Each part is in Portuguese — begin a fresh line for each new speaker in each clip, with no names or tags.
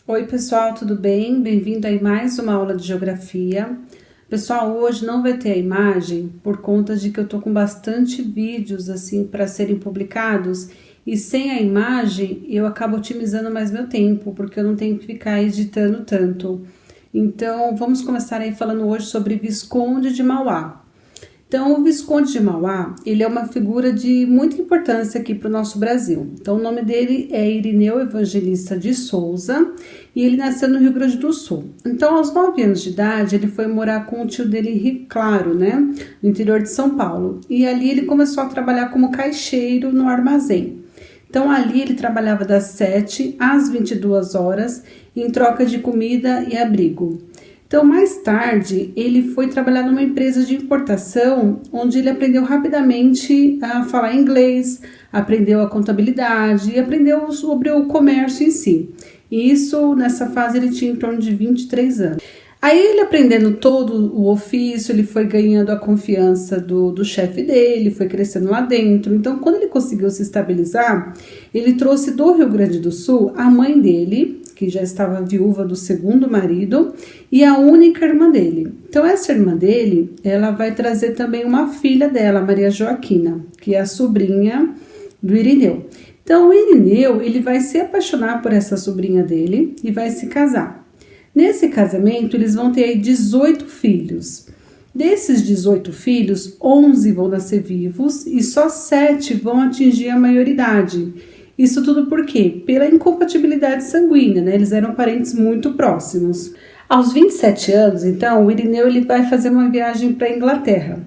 Oi pessoal, tudo bem? Bem-vindo a mais uma aula de geografia. Pessoal, hoje não vai ter a imagem por conta de que eu tô com bastante vídeos assim para serem publicados e sem a imagem eu acabo otimizando mais meu tempo, porque eu não tenho que ficar editando tanto. Então, vamos começar aí falando hoje sobre Visconde de Mauá. Então, o Visconde de Mauá, ele é uma figura de muita importância aqui para o nosso Brasil. Então, o nome dele é Irineu Evangelista de Souza e ele nasceu no Rio Grande do Sul. Então, aos 9 anos de idade, ele foi morar com o tio dele, Rio Claro, né, no interior de São Paulo. E ali ele começou a trabalhar como caixeiro no armazém. Então, ali ele trabalhava das 7 às 22 horas em troca de comida e abrigo. Então, mais tarde, ele foi trabalhar numa empresa de importação, onde ele aprendeu rapidamente a falar inglês, aprendeu a contabilidade e aprendeu sobre o comércio em si. E isso, nessa fase, ele tinha em torno de 23 anos. Aí, ele aprendendo todo o ofício, ele foi ganhando a confiança do chefe dele, foi crescendo lá dentro. Então, quando ele conseguiu se estabilizar, ele trouxe do Rio Grande do Sul a mãe dele, que já estava viúva do segundo marido, e a única irmã dele. Então, essa irmã dele, ela vai trazer também uma filha dela, Maria Joaquina, que é a sobrinha do Irineu. Então, o Irineu, ele vai se apaixonar por essa sobrinha dele e vai se casar. Nesse casamento, eles vão ter aí 18 filhos. Desses 18 filhos, 11 vão nascer vivos e só 7 vão atingir a maioridade. Isso tudo por quê? Pela incompatibilidade sanguínea, né? Eles eram parentes muito próximos. Aos 27 anos, então, o Irineu ele vai fazer uma viagem para a Inglaterra,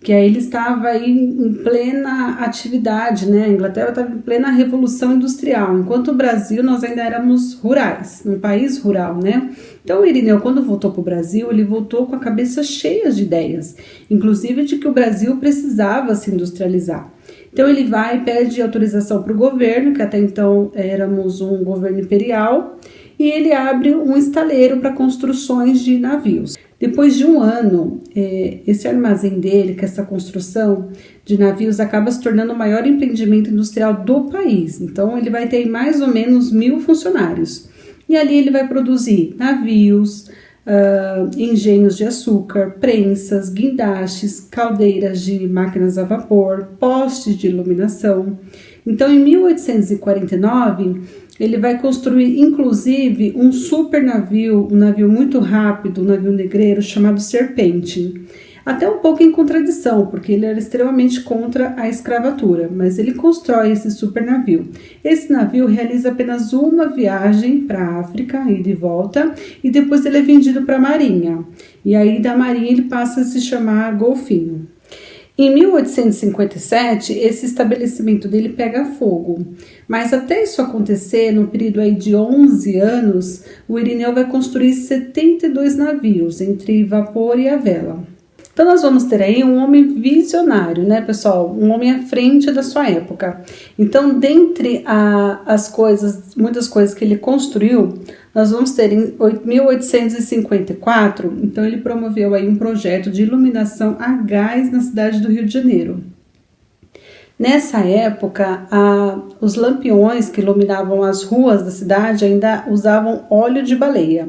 que aí ele estava aí em plena atividade, né? A Inglaterra estava em plena revolução industrial, enquanto o Brasil nós ainda éramos rurais, um país rural, né? Então o Irineu, quando voltou para o Brasil, ele voltou com a cabeça cheia de ideias, inclusive de que o Brasil precisava se industrializar. Então ele vai e pede autorização para o governo, que até então éramos um governo imperial, e ele abre um estaleiro para construções de navios. Depois de um ano, esse armazém dele, que essa construção de navios acaba se tornando o maior empreendimento industrial do país. Então ele vai ter mais ou menos 1.000 funcionários. E ali ele vai produzir navios, engenhos de açúcar, prensas, guindastes, caldeiras de máquinas a vapor, postes de iluminação. Então, em 1849, ele vai construir, inclusive, um super navio, um navio muito rápido, um navio negreiro chamado Serpente. Até um pouco em contradição, porque ele era extremamente contra a escravatura, mas ele constrói esse super navio. Esse navio realiza apenas uma viagem para a África, ida e volta, e depois ele é vendido para a Marinha. E aí da Marinha ele passa a se chamar Golfinho. Em 1857, esse estabelecimento dele pega fogo, mas até isso acontecer, no período aí de 11 anos, o Irineu vai construir 72 navios, entre vapor e a vela. Então nós vamos ter aí um homem visionário, né, pessoal? Um homem à frente da sua época. Então, dentre muitas coisas que ele construiu, nós vamos ter em 1854, então ele promoveu aí um projeto de iluminação a gás na cidade do Rio de Janeiro. Nessa época, os lampiões que iluminavam as ruas da cidade ainda usavam óleo de baleia.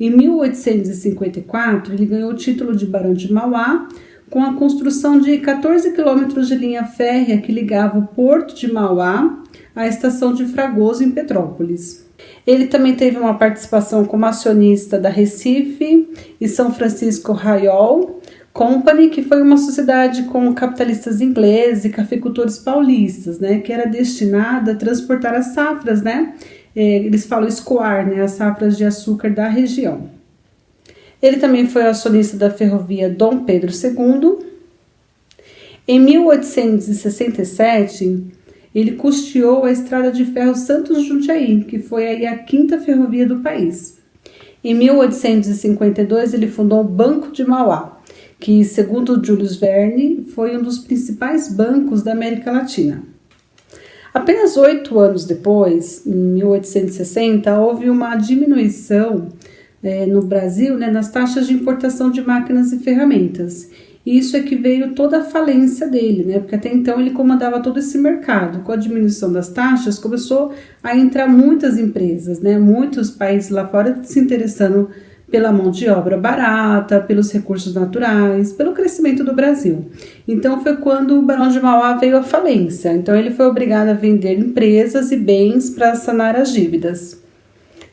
Em 1854, ele ganhou o título de Barão de Mauá com a construção de 14 quilômetros de linha férrea que ligava o porto de Mauá à estação de Fragoso, em Petrópolis. Ele também teve uma participação como acionista da Recife e São Francisco Rayol Company, que foi uma sociedade com capitalistas ingleses e cafeicultores paulistas, né, que era destinada a transportar as safras, né? Eles falam escoar, né, as safras de açúcar da região. Ele também foi acionista da ferrovia Dom Pedro II. Em 1867, ele custeou a estrada de ferro Santos-Jundiaí, que foi aí a 5ª ferrovia do país. Em 1852, ele fundou o Banco de Mauá, que, segundo Julius Verne, foi um dos principais bancos da América Latina. Apenas 8 anos depois, em 1860, houve uma diminuição no Brasil, né, nas taxas de importação de máquinas e ferramentas. E isso é que veio toda a falência dele, né? Porque até então ele comandava todo esse mercado. Com a diminuição das taxas, começou a entrar muitas empresas, né? Muitos países lá fora se interessando pela mão de obra barata, pelos recursos naturais, pelo crescimento do Brasil. Então foi quando o Barão de Mauá veio à falência. Então ele foi obrigado a vender empresas e bens para sanar as dívidas.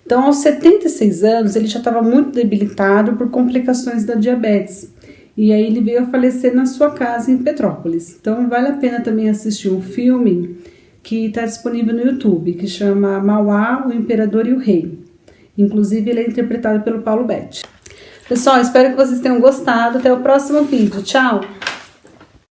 Então, aos 76 anos, ele já estava muito debilitado por complicações da diabetes. E aí ele veio a falecer na sua casa em Petrópolis. Então, vale a pena também assistir um filme que está disponível no YouTube, que chama Mauá, o Imperador e o Rei. Inclusive, ele é interpretado pelo Paulo Betti. Pessoal, espero que vocês tenham gostado. Até o próximo vídeo. Tchau!